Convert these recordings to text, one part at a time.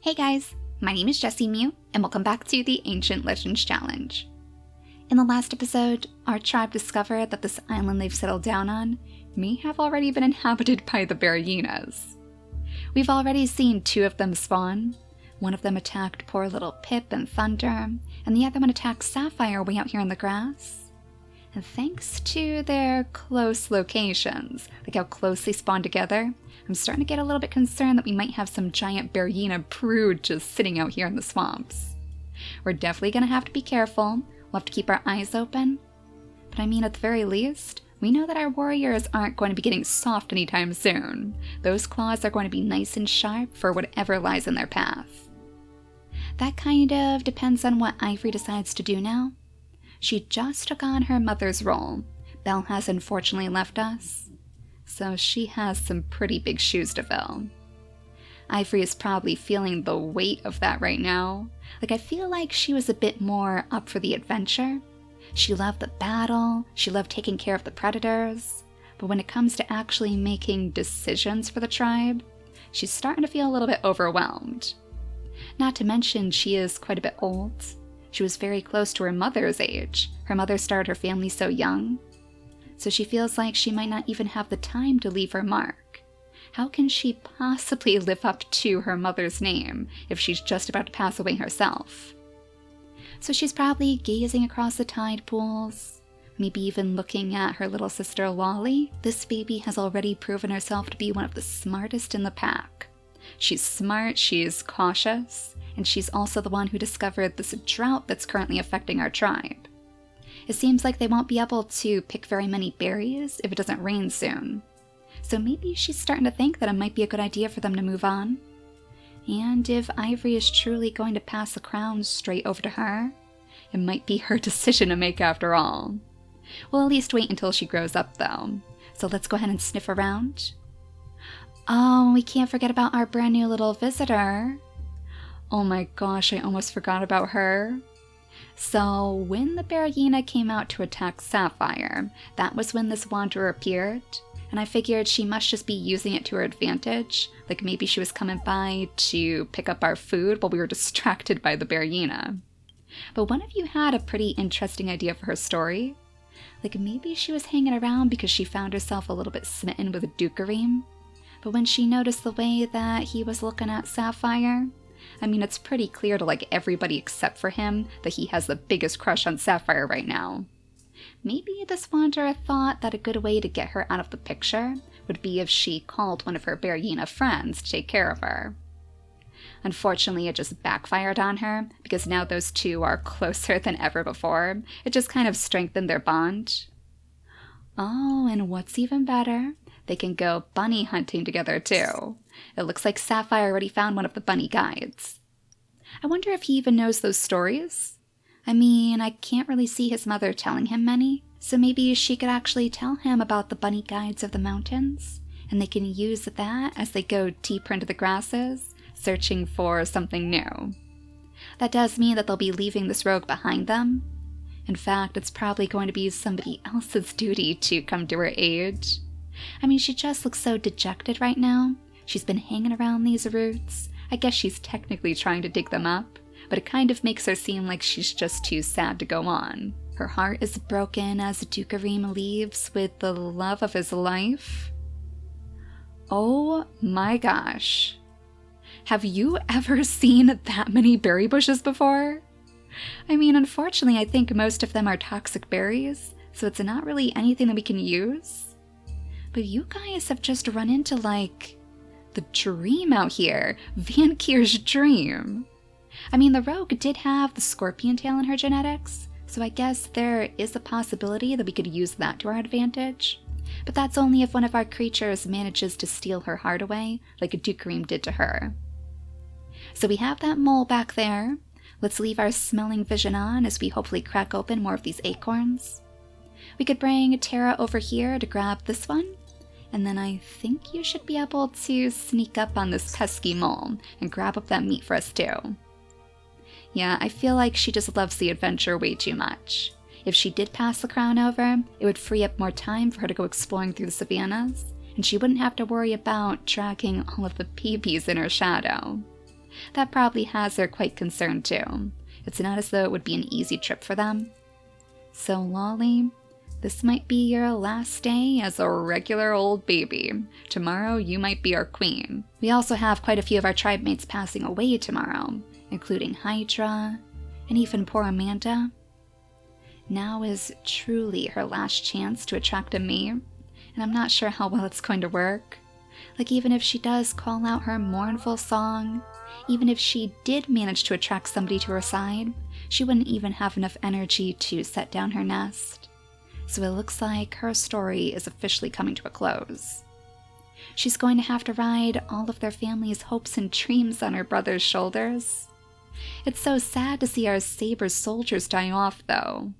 Hey guys, my name is JessiMew, and welcome back to the Ancient Legends Challenge. In the last episode, our tribe discovered that this island they've settled down on may have already been inhabited by the hyenas. We've already seen two of them spawn. One of them attacked poor little Pip and Thunder, and the other one attacked Sapphire way out here in the grass. And thanks to their close locations, like how close they spawn together, I'm starting to get a little bit concerned that we might have some giant hyena brood just sitting out here in the swamps. We're definitely going to have to be careful. We'll have to keep our eyes open. But I mean, at the very least, we know that our warriors aren't going to be getting soft anytime soon. Those claws are going to be nice and sharp for whatever lies in their path. That kind of depends on what Ivory decides to do now. She just took on her mother's role. Belle has unfortunately left us, so she has some pretty big shoes to fill. Ivory is probably feeling the weight of that right now. I feel like she was a bit more up for the adventure. She loved the battle, she loved taking care of the predators, but when it comes to actually making decisions for the tribe, she's starting to feel a little bit overwhelmed. Not to mention she is quite a bit old. She was very close to her mother's age. Her mother started her family so young, so she feels like she might not even have the time to leave her mark. How can she possibly live up to her mother's name if she's just about to pass away herself? So she's probably gazing across the tide pools, maybe even looking at her little sister Lolly. This baby has already proven herself to be one of the smartest in the pack. She's smart, she's cautious, and she's also the one who discovered this drought that's currently affecting our tribe. It seems like they won't be able to pick very many berries if it doesn't rain soon. So maybe she's starting to think that it might be a good idea for them to move on. And if Ivory is truly going to pass the crown straight over to her, it might be her decision to make after all. We'll at least wait until she grows up though. So let's go ahead and sniff around. Oh, we can't forget about our brand new little visitor. Oh my gosh, I almost forgot about her. So when the hyena came out to attack Sapphire, that was when this wanderer appeared, and I figured she must just be using it to her advantage. Like maybe she was coming by to pick up our food while we were distracted by the hyena. But one of you had a pretty interesting idea for her story. Like maybe she was hanging around because she found herself a little bit smitten with Dukarim. But when she noticed the way that he was looking at Sapphire, I mean, it's pretty clear to everybody except for him that he has the biggest crush on Sapphire right now. Maybe this wanderer thought that a good way to get her out of the picture would be if she called one of her hyena friends to take care of her. Unfortunately, it just backfired on her because now those two are closer than ever before. It just kind of strengthened their bond. Oh, and what's even better, they can go bunny hunting together too. It looks like Sapphire already found one of the bunny guides. I wonder if he even knows those stories? I mean, I can't really see his mother telling him many, so maybe she could actually tell him about the bunny guides of the mountains, and they can use that as they go deeper into the grasses, searching for something new. That does mean that they'll be leaving this rogue behind them. In fact, it's probably going to be somebody else's duty to come to her aid. I mean, she just looks so dejected right now. She's been hanging around these roots. I guess she's technically trying to dig them up, but it kind of makes her seem like she's just too sad to go on. Her heart is broken as Dukarim leaves with the love of his life. Oh my gosh. Have you ever seen that many berry bushes before? I mean, unfortunately, I think most of them are toxic berries, so it's not really anything that we can use. But you guys have just run into, the dream out here. Vankir's dream. I mean, the rogue did have the scorpion tail in her genetics, so I guess there is a possibility that we could use that to our advantage. But that's only if one of our creatures manages to steal her heart away, like a Dukarim did to her. So we have that mole back there. Let's leave our smelling vision on as we hopefully crack open more of these acorns. We could bring Tara over here to grab this one. And then I think you should be able to sneak up on this pesky mole and grab up that meat for us too. Yeah, I feel like she just loves the adventure way too much. If she did pass the crown over, it would free up more time for her to go exploring through the savannas, and she wouldn't have to worry about dragging all of the babies in her shadow. That probably has her quite concerned too. It's not as though it would be an easy trip for them. So Lolly, this might be your last day as a regular old baby. Tomorrow you might be our queen. We also have quite a few of our tribe mates passing away tomorrow, including Hydra, and even poor Amanda. Now is truly her last chance to attract a mate, and I'm not sure how well it's going to work. Like, even if she does call out her mournful song, even if she did manage to attract somebody to her side, she wouldn't even have enough energy to set down her nest. So it looks like her story is officially coming to a close. She's going to have to ride all of their family's hopes and dreams on her brother's shoulders. It's so sad to see our Saber soldiers die off, though.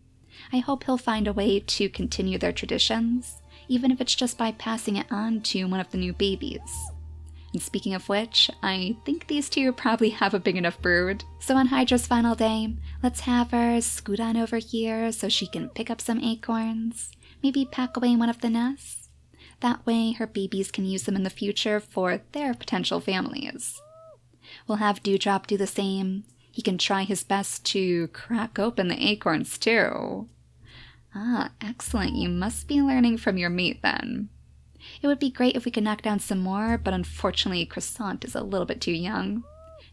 I hope he'll find a way to continue their traditions, even if it's just by passing it on to one of the new babies. And speaking of which, I think these two probably have a big enough brood. So on Hydra's final day, let's have her scoot on over here so she can pick up some acorns, maybe pack away one of the nests. That way her babies can use them in the future for their potential families. We'll have Dewdrop do the same. He can try his best to crack open the acorns too. Ah, excellent. You must be learning from your mate then. It would be great if we could knock down some more, but unfortunately Croissant is a little bit too young,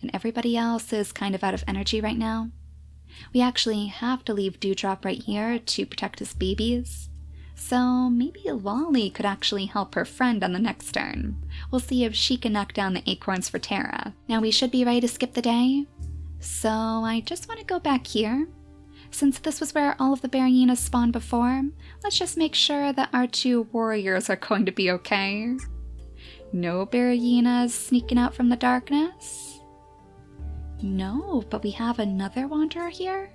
and everybody else is kind of out of energy right now. We actually have to leave Dewdrop right here to protect his babies, so maybe Lolly could actually help her friend on the next turn. We'll see if she can knock down the acorns for Tara. Now we should be ready to skip the day, so I just want to go back here. Since this was where all of the bear hyenas spawned before, let's just make sure that our two warriors are going to be okay. No bear hyenas sneaking out from the darkness? No, but we have another wanderer here?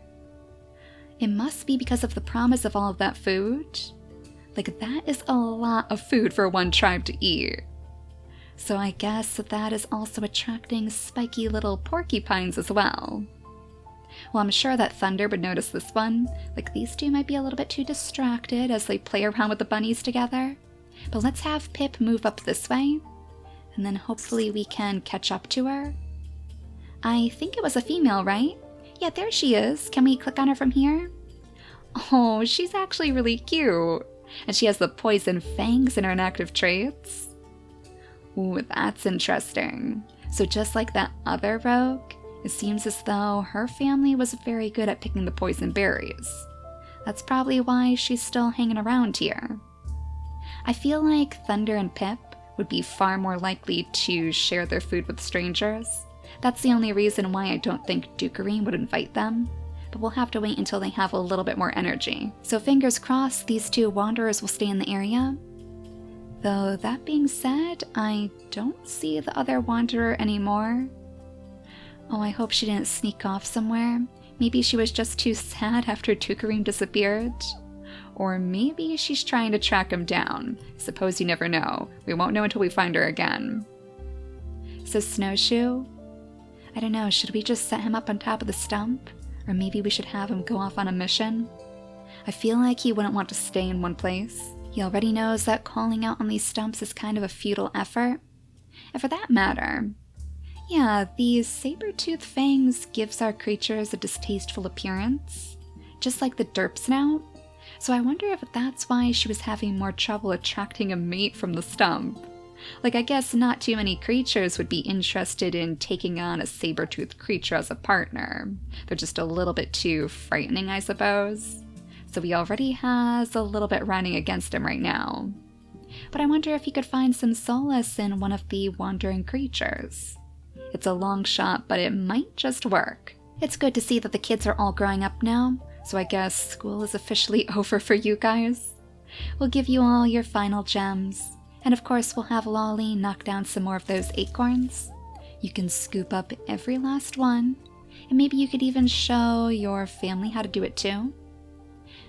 It must be because of the promise of all of that food. Like, that is a lot of food for one tribe to eat. So I guess that is also attracting spiky little porcupines as well. Well, I'm sure that Thunder would notice this one. Like, these two might be a little bit too distracted as they play around with the bunnies together. But let's have Pip move up this way, and then hopefully we can catch up to her. I think it was a female, right? Yeah, there she is. Can we click on her from here? Oh, she's actually really cute. And she has the poison fangs in her inactive traits. Ooh, that's interesting. So just like that other rogue, it seems as though her family was very good at picking the poison berries. That's probably why she's still hanging around here. I feel like Thunder and Pip would be far more likely to share their food with strangers. That's the only reason why I don't think Dukerine would invite them, but we'll have to wait until they have a little bit more energy. So fingers crossed these two wanderers will stay in the area. Though that being said, I don't see the other wanderer anymore. Oh, I hope she didn't sneak off somewhere. Maybe she was just too sad after Dukerine disappeared. Or maybe she's trying to track him down. Suppose you never know. We won't know until we find her again. So Snowshoe? I don't know, should we just set him up on top of the stump? Or maybe we should have him go off on a mission? I feel like he wouldn't want to stay in one place. He already knows that calling out on these stumps is kind of a futile effort. And for that matter, yeah, these saber-toothed fangs gives our creatures a distasteful appearance, just like the derp snout. So I wonder if that's why she was having more trouble attracting a mate from the stump. Like, I guess not too many creatures would be interested in taking on a saber-toothed creature as a partner. They're just a little bit too frightening, I suppose. So he already has a little bit running against him right now. But I wonder if he could find some solace in one of the wandering creatures. It's a long shot, but it might just work. It's good to see that the kids are all growing up now, so I guess school is officially over for you guys. We'll give you all your final gems, and of course we'll have Lolly knock down some more of those acorns. You can scoop up every last one, and maybe you could even show your family how to do it too.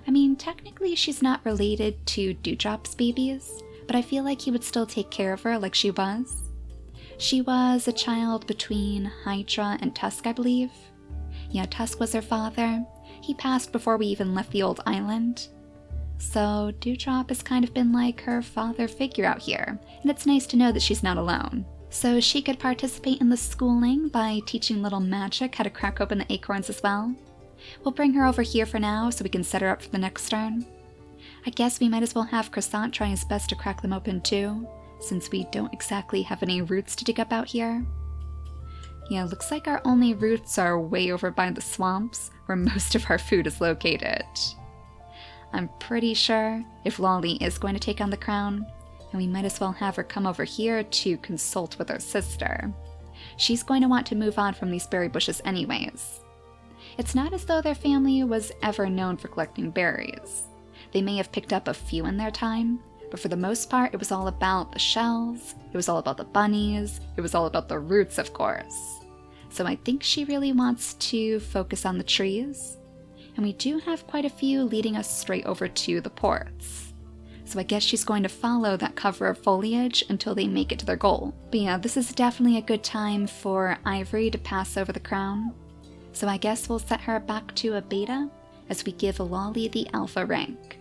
I mean, technically she's not related to Dewdrop's babies, but I feel like he would still take care of her like she was. She was a child between Hydra and Tusk, I believe. Yeah, Tusk was her father. He passed before we even left the old island. So Dewdrop has kind of been like her father figure out here, and it's nice to know that she's not alone. So she could participate in the schooling by teaching little Magic how to crack open the acorns as well. We'll bring her over here for now so we can set her up for the next turn. I guess we might as well have Croissant try his best to crack them open too, since we don't exactly have any roots to dig up out here. Yeah, looks like our only roots are way over by the swamps, where most of our food is located. I'm pretty sure if Lolly is going to take on the crown, and we might as well have her come over here to consult with her sister. She's going to want to move on from these berry bushes anyways. It's not as though their family was ever known for collecting berries. They may have picked up a few in their time, but for the most part it was all about the shells, it was all about the bunnies, it was all about the roots, of course. So I think she really wants to focus on the trees, and we do have quite a few leading us straight over to the ports. So I guess she's going to follow that cover of foliage until they make it to their goal. But yeah, this is definitely a good time for Ivory to pass over the crown. So I guess we'll set her back to a beta as we give Lolly the alpha rank.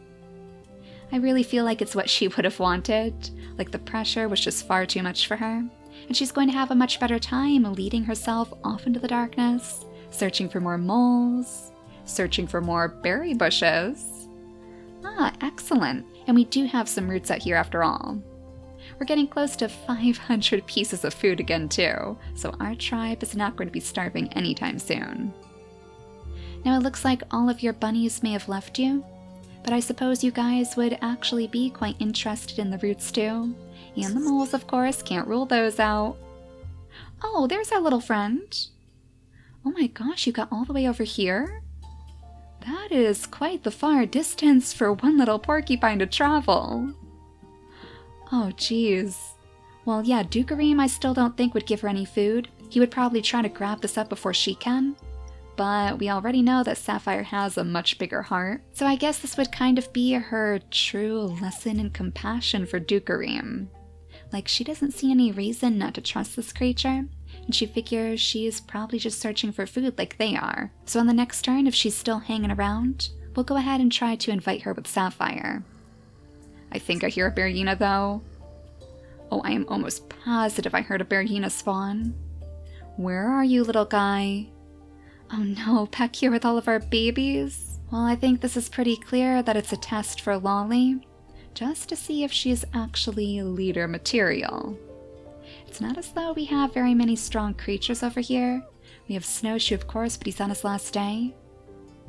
I really feel like it's what she would have wanted, like the pressure was just far too much for her, and she's going to have a much better time leading herself off into the darkness, searching for more moles, searching for more berry bushes. Ah, excellent. And we do have some roots out here after all. We're getting close to 500 pieces of food again too, so our tribe is not going to be starving anytime soon. Now it looks like all of your bunnies may have left you, but I suppose you guys would actually be quite interested in the roots too. And the moles, of course, can't rule those out. Oh, there's our little friend. Oh my gosh, you got all the way over here? That is quite the far distance for one little porcupine to travel. Oh geez. Well yeah, Dukareem I still don't think would give her any food. He would probably try to grab this up before she can. But we already know that Sapphire has a much bigger heart, so I guess this would kind of be her true lesson in compassion for Dukareem. Like, she doesn't see any reason not to trust this creature, and she figures she is probably just searching for food like they are. So on the next turn, if she's still hanging around, we'll go ahead and try to invite her with Sapphire. I think I hear a Berryina though. Oh, I am almost positive I heard a Berryina spawn. Where are you, little guy? Oh no, back here with all of our babies? Well, I think this is pretty clear that it's a test for Lolly, just to see if she's actually leader material. It's not as though we have very many strong creatures over here. We have Snowshoe, of course, but he's on his last day.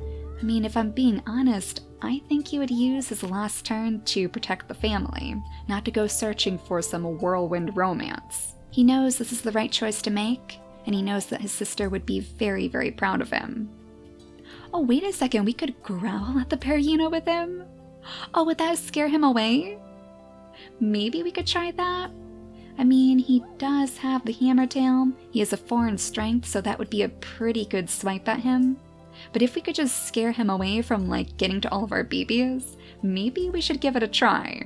I mean, if I'm being honest, I think he would use his last turn to protect the family, not to go searching for some whirlwind romance. He knows this is the right choice to make, and he knows that his sister would be very, very proud of him. Oh, wait a second, we could growl at the Berryina with him? Oh, would that scare him away? Maybe we could try that? I mean, he does have the hammer tail, he has a 4 in strength, so that would be a pretty good swipe at him. But if we could just scare him away from, like, getting to all of our babies, maybe we should give it a try.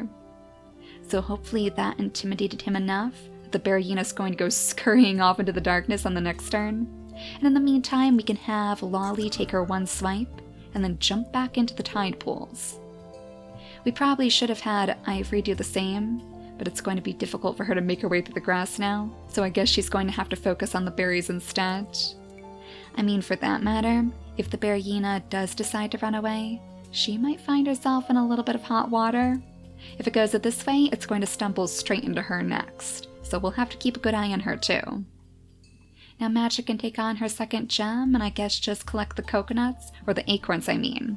So hopefully that intimidated him enough that the Berryina's going to go scurrying off into the darkness on the next turn. And in the meantime, we can have Lolly take her one swipe, and then jump back into the tide pools. We probably should have had Ivory do the same, but it's going to be difficult for her to make her way through the grass now, so I guess she's going to have to focus on the berries instead. I mean, for that matter, if the Berryina does decide to run away, she might find herself in a little bit of hot water. If it goes this way, it's going to stumble straight into her next, so we'll have to keep a good eye on her too. Now Magic can take on her second gem and I guess just collect the coconuts, or the acorns I mean.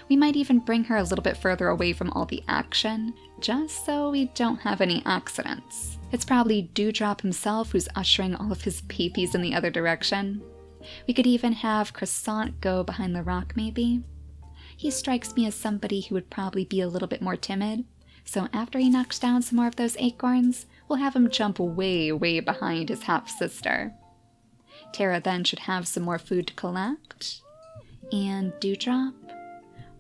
We might even bring her a little bit further away from all the action, just so we don't have any accidents. It's probably Dewdrop himself who's ushering all of his babies in the other direction. We could even have Croissant go behind the rock maybe. He strikes me as somebody who would probably be a little bit more timid, so after he knocks down some more of those acorns, we'll have him jump way, way behind his half-sister. Terra then should have some more food to collect. And Dewdrop?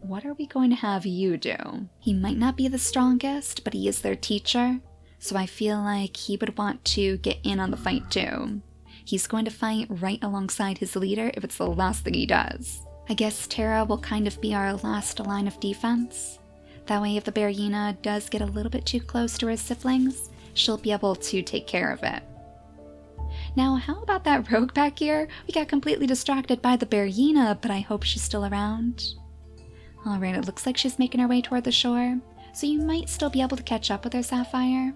What are we going to have you do? He might not be the strongest, but he is their teacher, so I feel like he would want to get in on the fight too. He's going to fight right alongside his leader if it's the last thing he does. I guess Terra will kind of be our last line of defense. That way if the Berryina does get a little bit too close to her siblings, she'll be able to take care of it. Now, how about that rogue back here? We got completely distracted by the Berryina, but I hope she's still around. Alright, it looks like she's making her way toward the shore, so you might still be able to catch up with her, Sapphire.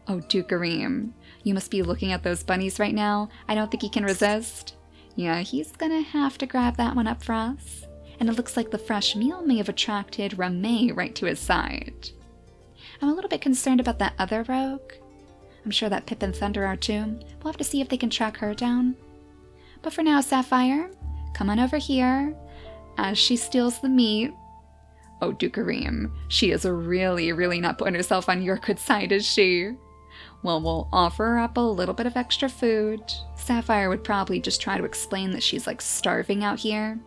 Oh, Dukareem, you must be looking at those bunnies right now. I don't think he can resist. Yeah, he's gonna have to grab that one up for us. And it looks like the fresh meal may have attracted Ramay right to his side. I'm a little bit concerned about that other rogue. I'm sure that Pip and Thunder are too. We'll have to see if they can track her down. But for now, Sapphire, come on over here as she steals the meat. Oh, Dukareem, she is really not putting herself on your good side, is she? Well, we'll offer her up a little bit of extra food. Sapphire would probably just try to explain that she's like starving out here,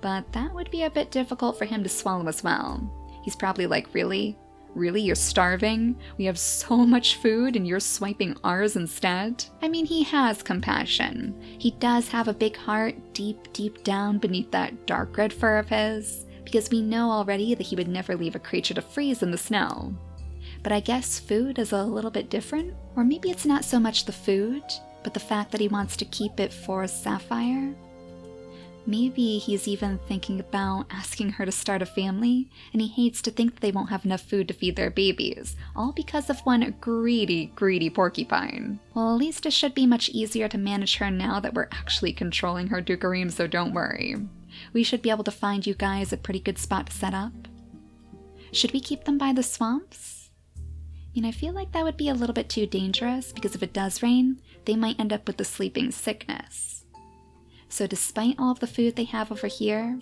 but that would be a bit difficult for him to swallow as well. He's probably like, really? Really, you're starving? We have so much food and you're swiping ours instead? I mean, he has compassion. He does have a big heart deep down beneath that dark red fur of his, because we know already that he would never leave a creature to freeze in the snow. But I guess food is a little bit different, or maybe it's not so much the food, but the fact that he wants to keep it for Sapphire. Maybe he's even thinking about asking her to start a family, and he hates to think that they won't have enough food to feed their babies, all because of one greedy porcupine. Well, at least it should be much easier to manage her now that we're actually controlling her, Dukareem, so don't worry. We should be able to find you guys a pretty good spot to set up. Should we keep them by the swamps? I mean, I feel like that would be a little bit too dangerous, because if it does rain, they might end up with the sleeping sickness. So despite all of the food they have over here,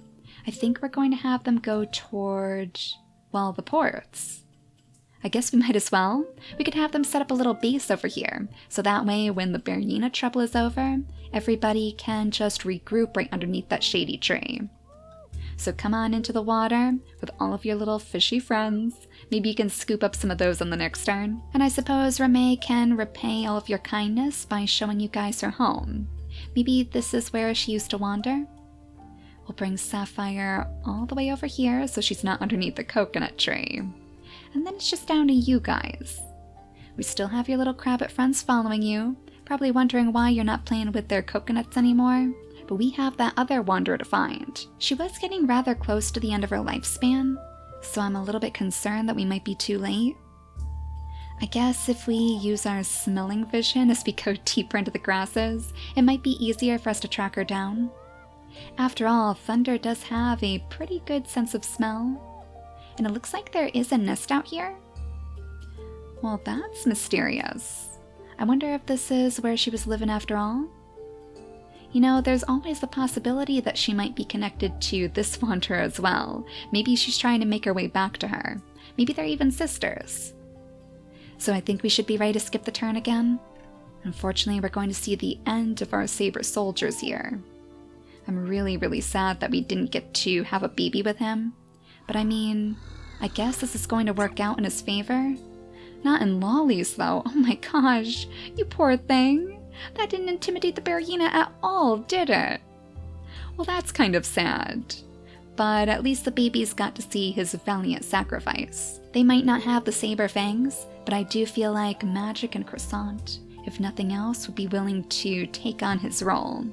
I think we're going to have them go toward, well, the ports. I guess we might as well. We could have them set up a little base over here, so that way when the Berryina trouble is over, everybody can just regroup right underneath that shady tree. So come on into the water with all of your little fishy friends. Maybe you can scoop up some of those on the next turn. And I suppose Ramay can repay all of your kindness by showing you guys her home. Maybe this is where she used to wander? We'll bring Sapphire all the way over here so she's not underneath the coconut tree. And then it's just down to you guys. We still have your little crabbit friends following you, probably wondering why you're not playing with their coconuts anymore. But we have that other wanderer to find. She was getting rather close to the end of her lifespan, so I'm a little bit concerned that we might be too late. I guess if we use our smelling vision as we go deeper into the grasses, it might be easier for us to track her down. After all, Thunder does have a pretty good sense of smell. And it looks like there is a nest out here. Well, that's mysterious. I wonder if this is where she was living after all? You know, there's always the possibility that she might be connected to this wanderer as well. Maybe she's trying to make her way back to her. Maybe they're even sisters. So I think we should be ready to skip the turn again. Unfortunately, we're going to see the end of our Saber soldiers here. I'm really sad that we didn't get to have a baby with him. But I mean, I guess this is going to work out in his favor. Not in Lolly's though. Oh my gosh, you poor thing. That didn't intimidate the Berryina at all, did it? Well, that's kind of sad. But at least the babies got to see his valiant sacrifice. They might not have the Saber fangs, but I do feel like Magic and Croissant, if nothing else, would be willing to take on his role.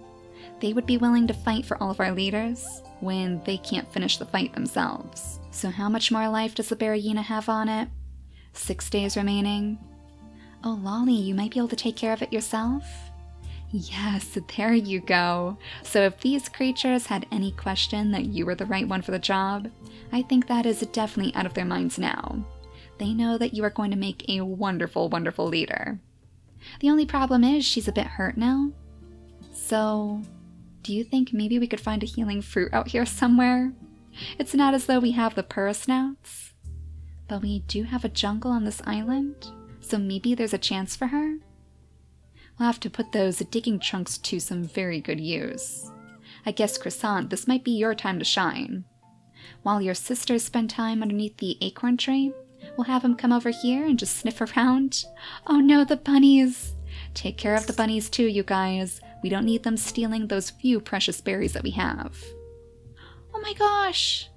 They would be willing to fight for all of our leaders when they can't finish the fight themselves. So how much more life does the Berryina have on it? 6 days remaining. Oh, Lolly, you might be able to take care of it yourself? Yes, there you go. So if these creatures had any question that you were the right one for the job, I think that is definitely out of their minds now. They know that you are going to make a wonderful leader. The only problem is she's a bit hurt now. So, do you think maybe we could find a healing fruit out here somewhere? It's not as though we have the snouts, but we do have a jungle on this island, so maybe there's a chance for her? We'll have to put those digging trunks to some very good use. I guess, Croissant, this might be your time to shine. While your sisters spend time underneath the acorn tree, we'll have them come over here and just sniff around. Oh no, the bunnies! Take care of the bunnies too, you guys. We don't need them stealing those few precious berries that we have. Oh my gosh!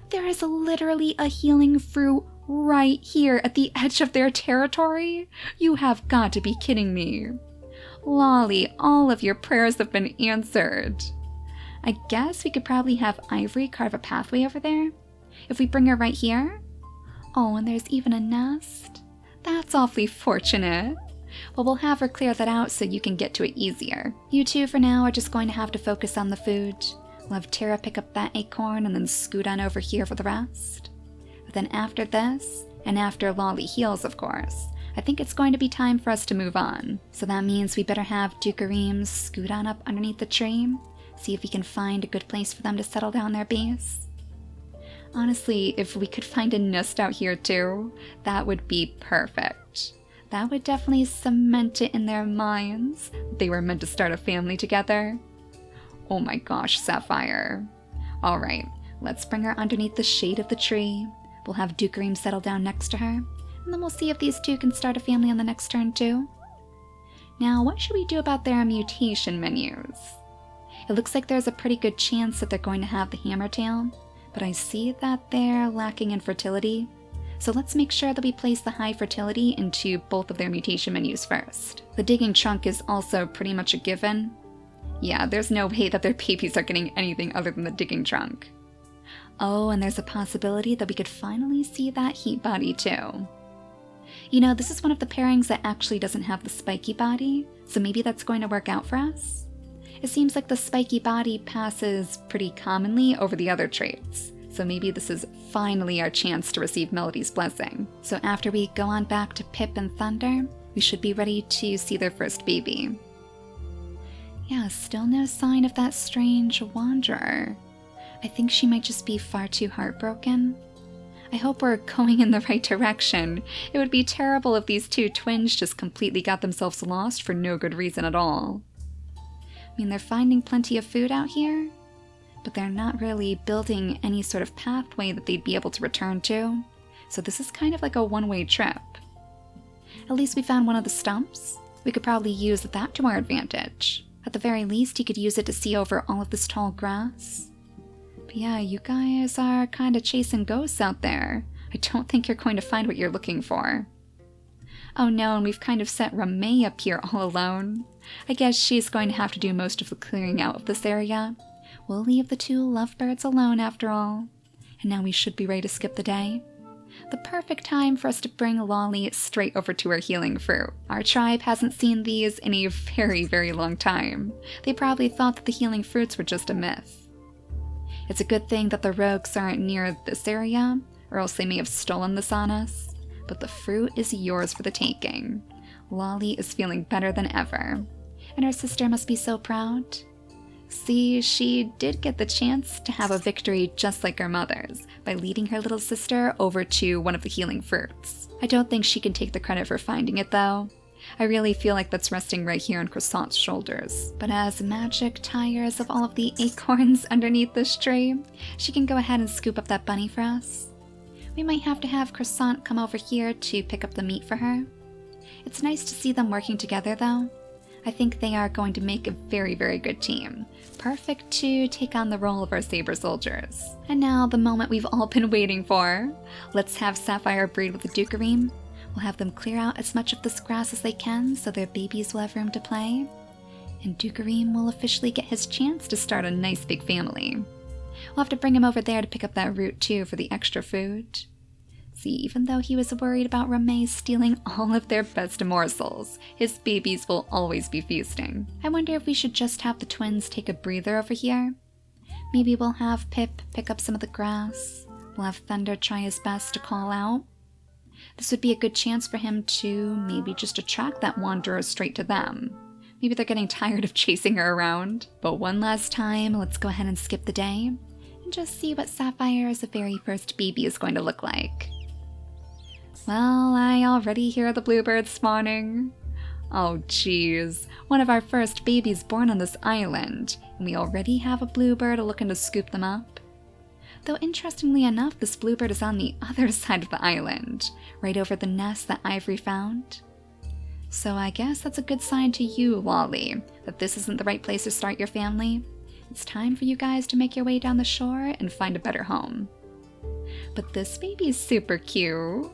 There is literally a healing fruit right here at the edge of their territory? You have got to be kidding me. Lolly, all of your prayers have been answered. I guess we could probably have Ivory carve a pathway over there. If we bring her right here? Oh, and there's even a nest. That's awfully fortunate. Well, we'll have her clear that out so you can get to it easier. You two for now are just going to have to focus on the food. We'll have Tara pick up that acorn and then scoot on over here for the rest. But then after this, and after Lolly heals of course, I think it's going to be time for us to move on. So that means we better have Dukareem scoot on up underneath the tree, see if we can find a good place for them to settle down their base. Honestly, if we could find a nest out here too, that would be perfect. That would definitely cement it in their minds that they were meant to start a family together. Oh my gosh, Sapphire. Alright, let's bring her underneath the shade of the tree. We'll have Dukareem settle down next to her, and then we'll see if these two can start a family on the next turn too. Now, what should we do about their mutation menus? It looks like there's a pretty good chance that they're going to have the Hammertail, but I see that they're lacking in fertility. So let's make sure that we place the high fertility into both of their mutation menus first. The digging trunk is also pretty much a given. Yeah, there's no way that their babies are getting anything other than the digging trunk. Oh, and there's a possibility that we could finally see that heat body too. You know, this is one of the pairings that actually doesn't have the spiky body, so maybe that's going to work out for us. It seems like the spiky body passes pretty commonly over the other traits. So maybe this is finally our chance to receive Melody's blessing. So after we go on back to Pip and Thunder, we should be ready to see their first baby. Yeah, still no sign of that strange wanderer. I think she might just be far too heartbroken. I hope we're going in the right direction. It would be terrible if these two twins just completely got themselves lost for no good reason at all. I mean, they're finding plenty of food out here, but they're not really building any sort of pathway that they'd be able to return to. So this is kind of like a one-way trip. At least we found one of the stumps. We could probably use that to our advantage. At the very least, you could use it to see over all of this tall grass. But yeah, you guys are kind of chasing ghosts out there. I don't think you're going to find what you're looking for. Oh no, and we've kind of set Ramay up here all alone. I guess she's going to have to do most of the clearing out of this area. We'll leave the two lovebirds alone after all. And now we should be ready to skip the day. The perfect time for us to bring Lolly straight over to our healing fruit. Our tribe hasn't seen these in a very, very long time. They probably thought that the healing fruits were just a myth. It's a good thing that the rogues aren't near this area, or else they may have stolen this on us. But the fruit is yours for the taking. Lolly is feeling better than ever. And her sister must be so proud. See, she did get the chance to have a victory just like her mother's, by leading her little sister over to one of the healing fruits. I don't think she can take the credit for finding it though. I really feel like that's resting right here on Croissant's shoulders. But as magic tires of all of the acorns underneath this tree, she can go ahead and scoop up that bunny for us. We might have to have Croissant come over here to pick up the meat for her. It's nice to see them working together though. I think they are going to make a very, very good team. Perfect to take on the role of our Saber soldiers. And now, the moment we've all been waiting for. Let's have Sapphire breed with the Dukareem. We'll have them clear out as much of this grass as they can so their babies will have room to play. And Dukareem will officially get his chance to start a nice big family. We'll have to bring him over there to pick up that root too for the extra food. See, even though he was worried about Ramay stealing all of their best morsels, his babies will always be feasting. I wonder if we should just have the twins take a breather over here. Maybe we'll have Pip pick up some of the grass. We'll have Thunder try his best to call out. This would be a good chance for him to maybe just attract that wanderer straight to them. Maybe they're getting tired of chasing her around. But one last time, let's go ahead and skip the day and just see what Sapphire's very first baby is going to look like. Well, I already hear the bluebirds spawning. Oh geez, one of our first babies born on this island, and we already have a bluebird looking to scoop them up. Though interestingly enough, this bluebird is on the other side of the island, right over the nest that Ivory found. So I guess that's a good sign to you, Lolly, that this isn't the right place to start your family. It's time for you guys to make your way down the shore and find a better home. But this baby is super cute.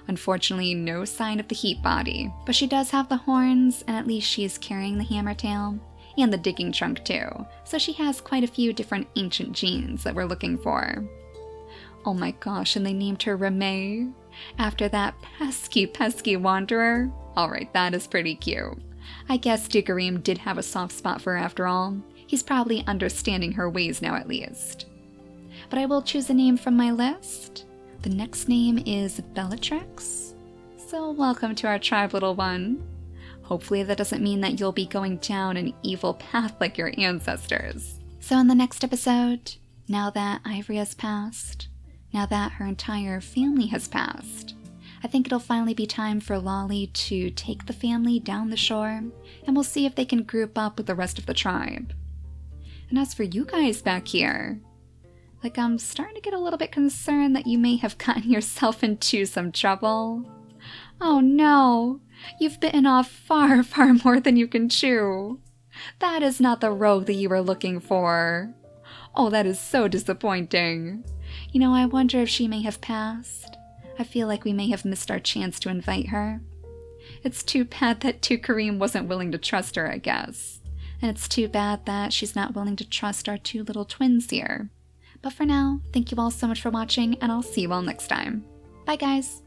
Unfortunately, no sign of the heat body, but she does have the horns, and at least she is carrying the hammer tail, and the digging trunk too, so she has quite a few different ancient genes that we're looking for. Oh my gosh, and they named her Ramay, after that pesky wanderer. Alright, that is pretty cute. I guess Kareem did have a soft spot for her after all. He's probably understanding her ways now at least. But I will choose a name from my list. The next name is Bellatrix. So welcome to our tribe, little one. Hopefully that doesn't mean that you'll be going down an evil path like your ancestors. So in the next episode, now that Ivory has passed, now that her entire family has passed, I think it'll finally be time for Lolly to take the family down the shore, and we'll see if they can group up with the rest of the tribe. And as for you guys back here, like, I'm starting to get a little bit concerned that you may have gotten yourself into some trouble. Oh no! You've bitten off far more than you can chew. That is not the rogue that you were looking for. Oh, that is so disappointing. You know, I wonder if she may have passed. I feel like we may have missed our chance to invite her. It's too bad that Kareem wasn't willing to trust her, I guess. And it's too bad that she's not willing to trust our two little twins here. But for now, thank you all so much for watching, and I'll see you all next time. Bye guys!